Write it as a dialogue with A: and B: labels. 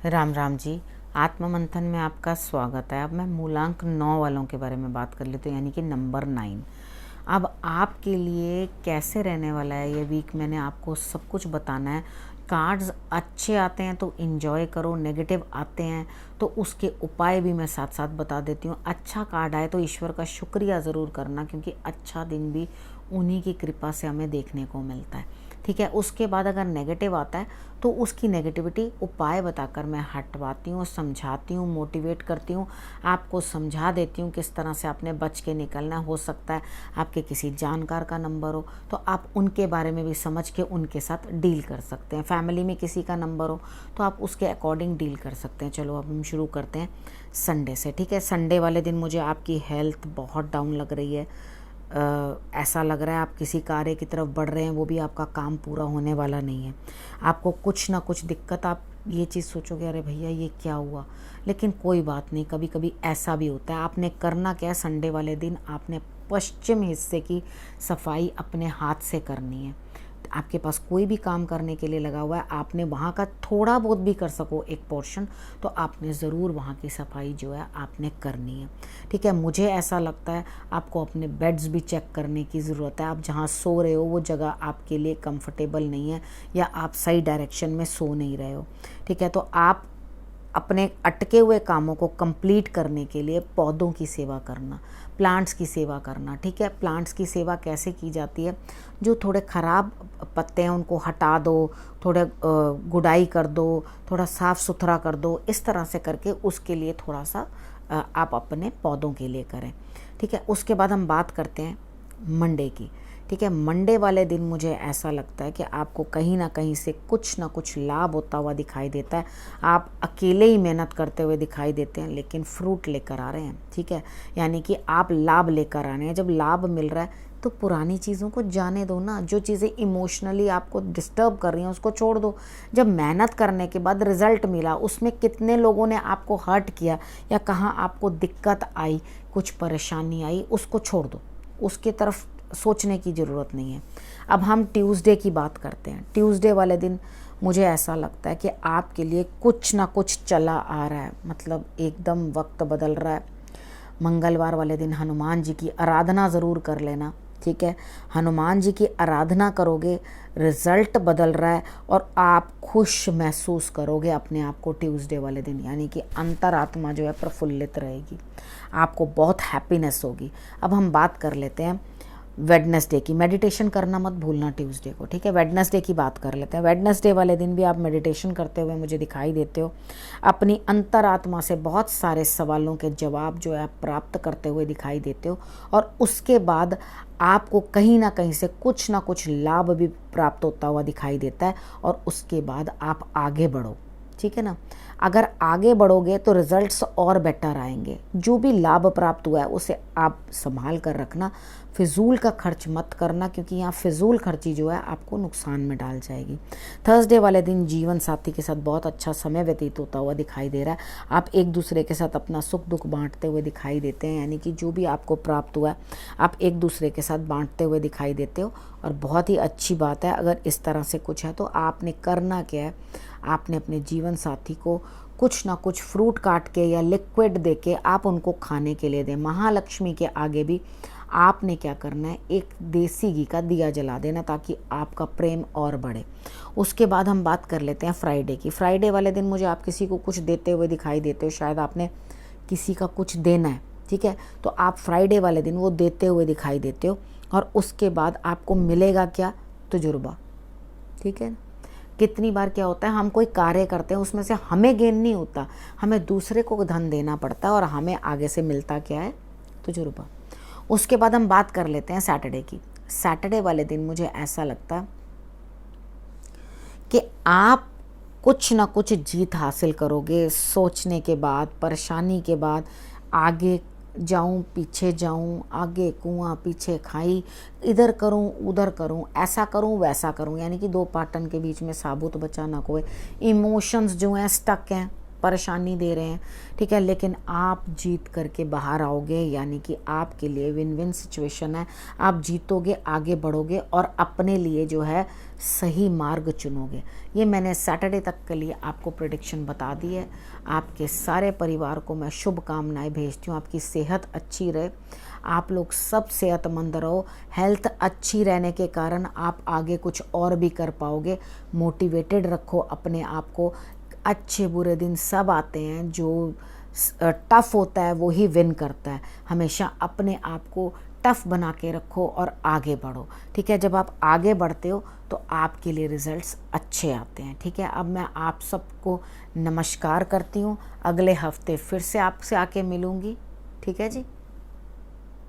A: राम राम जी। आत्म मंथन में आपका स्वागत है। अब मैं मूलांक 9 वालों के बारे में बात कर लेती हूँ, यानी कि नंबर 9। अब आपके लिए कैसे रहने वाला है ये वीक, मैंने आपको सब कुछ बताना है। कार्ड्स अच्छे आते हैं तो इन्जॉय करो, नेगेटिव आते हैं तो उसके उपाय भी मैं साथ साथ बता देती हूँ। अच्छा कार्ड आए तो ईश्वर का शुक्रिया ज़रूर करना, क्योंकि अच्छा दिन भी उन्हीं की कृपा से हमें देखने को मिलता है। ठीक है। उसके बाद अगर नेगेटिव आता है तो उसकी नेगेटिविटी उपाय बताकर मैं हटवाती हूँ, समझाती हूँ, मोटिवेट करती हूँ, आपको समझा देती हूँ किस तरह से आपने बच के निकलना। हो सकता है आपके किसी जानकार का नंबर हो तो आप उनके बारे में भी समझ के उनके साथ डील कर सकते हैं। फैमिली में किसी का नंबर हो तो आप उसके अकॉर्डिंग डील कर सकते हैं। चलो अब हम शुरू करते हैं संडे से। ठीक है। संडे वाले दिन मुझे आपकी हेल्थ बहुत डाउन लग रही है। ऐसा लग रहा है आप किसी कार्य की तरफ बढ़ रहे हैं, वो भी आपका काम पूरा होने वाला नहीं है। आपको कुछ ना कुछ दिक्कत, आप ये चीज़ सोचोगे अरे भैया ये क्या हुआ, लेकिन कोई बात नहीं, कभी कभी ऐसा भी होता है। आपने करना क्या है, संडे वाले दिन आपने पश्चिम हिस्से की सफाई अपने हाथ से करनी है। आपके पास कोई भी काम करने के लिए लगा हुआ है, आपने वहाँ का थोड़ा बहुत भी कर सको एक पोर्शन, तो आपने ज़रूर वहाँ की सफाई जो है आपने करनी है। ठीक है। मुझे ऐसा लगता है आपको अपने बेड्स भी चेक करने की ज़रूरत है। आप जहाँ सो रहे हो वो जगह आपके लिए कंफर्टेबल नहीं है, या आप सही डायरेक्शन में सो नहीं रहे हो। ठीक है। तो आप अपने अटके हुए कामों को कंप्लीट करने के लिए पौधों की सेवा करना, प्लांट्स की सेवा करना। ठीक है। प्लांट्स की सेवा कैसे की जाती है, जो थोड़े ख़राब पत्ते हैं उनको हटा दो, थोड़े गुड़ाई कर दो, थोड़ा साफ़ सुथरा कर दो, इस तरह से करके उसके लिए थोड़ा सा आप अपने पौधों के लिए करें। ठीक है। उसके बाद हम बात करते हैं मंडे की। ठीक है। मंडे वाले दिन मुझे ऐसा लगता है कि आपको कहीं ना कहीं से कुछ ना कुछ लाभ होता हुआ दिखाई देता है। आप अकेले ही मेहनत करते हुए दिखाई देते हैं, लेकिन फ्रूट लेकर आ रहे हैं। ठीक है। यानी कि आप लाभ लेकर आ रहे हैं। जब लाभ मिल रहा है तो पुरानी चीज़ों को जाने दो ना। जो चीज़ें इमोशनली आपको डिस्टर्ब कर रही हैं उसको छोड़ दो। जब मेहनत करने के बाद रिजल्ट मिला, उसमें कितने लोगों ने आपको हर्ट किया या कहाँ आपको दिक्कत आई, कुछ परेशानी आई, उसको छोड़ दो। उसकी तरफ सोचने की ज़रूरत नहीं है। अब हम ट्यूसडे की बात करते हैं। ट्यूसडे वाले दिन मुझे ऐसा लगता है कि आपके लिए कुछ ना कुछ चला आ रहा है, मतलब एकदम वक्त बदल रहा है। मंगलवार वाले दिन हनुमान जी की आराधना ज़रूर कर लेना। ठीक है। हनुमान जी की आराधना करोगे, रिज़ल्ट बदल रहा है और आप खुश महसूस करोगे अपने आप को ट्यूसडे वाले दिन, यानी कि अंतरात्मा जो है प्रफुल्लित रहेगी, आपको बहुत हैप्पीनेस होगी। अब हम बात कर लेते हैं वेडनेसडे की। मेडिटेशन करना मत भूलना ट्यूसडे को। ठीक है। वेडनेसडे की बात कर लेते हैं। वेडनेसडे वाले दिन भी आप मेडिटेशन करते हुए मुझे दिखाई देते हो। अपनी अंतरात्मा से बहुत सारे सवालों के जवाब जो है आप प्राप्त करते हुए दिखाई देते हो, और उसके बाद आपको कहीं ना कहीं से कुछ ना कुछ लाभ भी प्राप्त होता हुआ दिखाई देता है, और उसके बाद आप आगे बढ़ो। ठीक है ना। अगर आगे बढ़ोगे तो रिजल्ट्स और बेटर आएंगे। जो भी लाभ प्राप्त हुआ है उसे आप संभाल कर रखना, फिजूल का खर्च मत करना, क्योंकि यहाँ फिजूल खर्ची जो है आपको नुकसान में डाल जाएगी। थर्सडे वाले दिन जीवन साथी के साथ बहुत अच्छा समय व्यतीत होता हुआ दिखाई दे रहा है। आप एक दूसरे के साथ अपना सुख दुख बांटते हुए दिखाई देते हैं, यानी कि जो भी आपको प्राप्त हुआ है आप एक दूसरे के साथ बांटते हुए दिखाई देते हो, और बहुत ही अच्छी बात है। अगर इस तरह से कुछ है तो आपने करना क्या है, आपने अपने जीवन साथी को कुछ ना कुछ फ्रूट काट के या लिक्विड दे के आप उनको खाने के लिए दें। महालक्ष्मी के आगे भी आपने क्या करना है, एक देसी घी का दिया जला देना, ताकि आपका प्रेम और बढ़े। उसके बाद हम बात कर लेते हैं फ्राइडे की। फ्राइडे वाले दिन मुझे आप किसी को कुछ देते हुए दिखाई देते हो, शायद आपने किसी का कुछ देना है। ठीक है। तो आप फ्राइडे वाले दिन वो देते हुए दिखाई देते हो, और उसके बाद आपको मिलेगा क्या, तजुर्बा। ठीक है। कितनी बार क्या होता है, हम कोई कार्य करते हैं उसमें से हमें गेन नहीं होता, हमें दूसरे को धन देना पड़ता है, और हमें आगे से मिलता क्या है, तजुर्बा। उसके बाद हम बात कर लेते हैं सैटरडे की। सैटरडे वाले दिन मुझे ऐसा लगता कि आप कुछ ना कुछ जीत हासिल करोगे सोचने के बाद, परेशानी के बाद। आगे जाऊं पीछे जाऊं, आगे कुआं पीछे खाई, इधर करूं उधर करूं, ऐसा करूं वैसा करूं, यानी कि दो पाटन के बीच में साबुत बचा ना कोई। इमोशंस जो हैं स्टक हैं, परेशानी दे रहे हैं, ठीक है, लेकिन आप जीत करके बाहर आओगे, यानी कि आपके लिए विन विन सिचुएशन है। आप जीतोगे, आगे बढ़ोगे और अपने लिए जो है सही मार्ग चुनोगे। ये मैंने सैटरडे तक के लिए आपको प्रेडिक्शन बता दी है। आपके सारे परिवार को मैं शुभकामनाएं भेजती हूँ, आपकी सेहत अच्छी रहे, आप लोग सब सेहतमंद रहो। हेल्थ अच्छी रहने के कारण आप आगे कुछ और भी कर पाओगे। मोटिवेटेड रखो अपने आप को। अच्छे बुरे दिन सब आते हैं, जो टफ़ होता है वो ही विन करता है। हमेशा अपने आप को टफ़ बना के रखो और आगे बढ़ो, ठीक है। जब आप आगे बढ़ते हो तो आपके लिए रिज़ल्ट्स अच्छे आते हैं, ठीक है। अब मैं आप सबको नमस्कार करती हूँ। अगले हफ्ते फिर से आपसे आके मिलूँगी, ठीक है जी।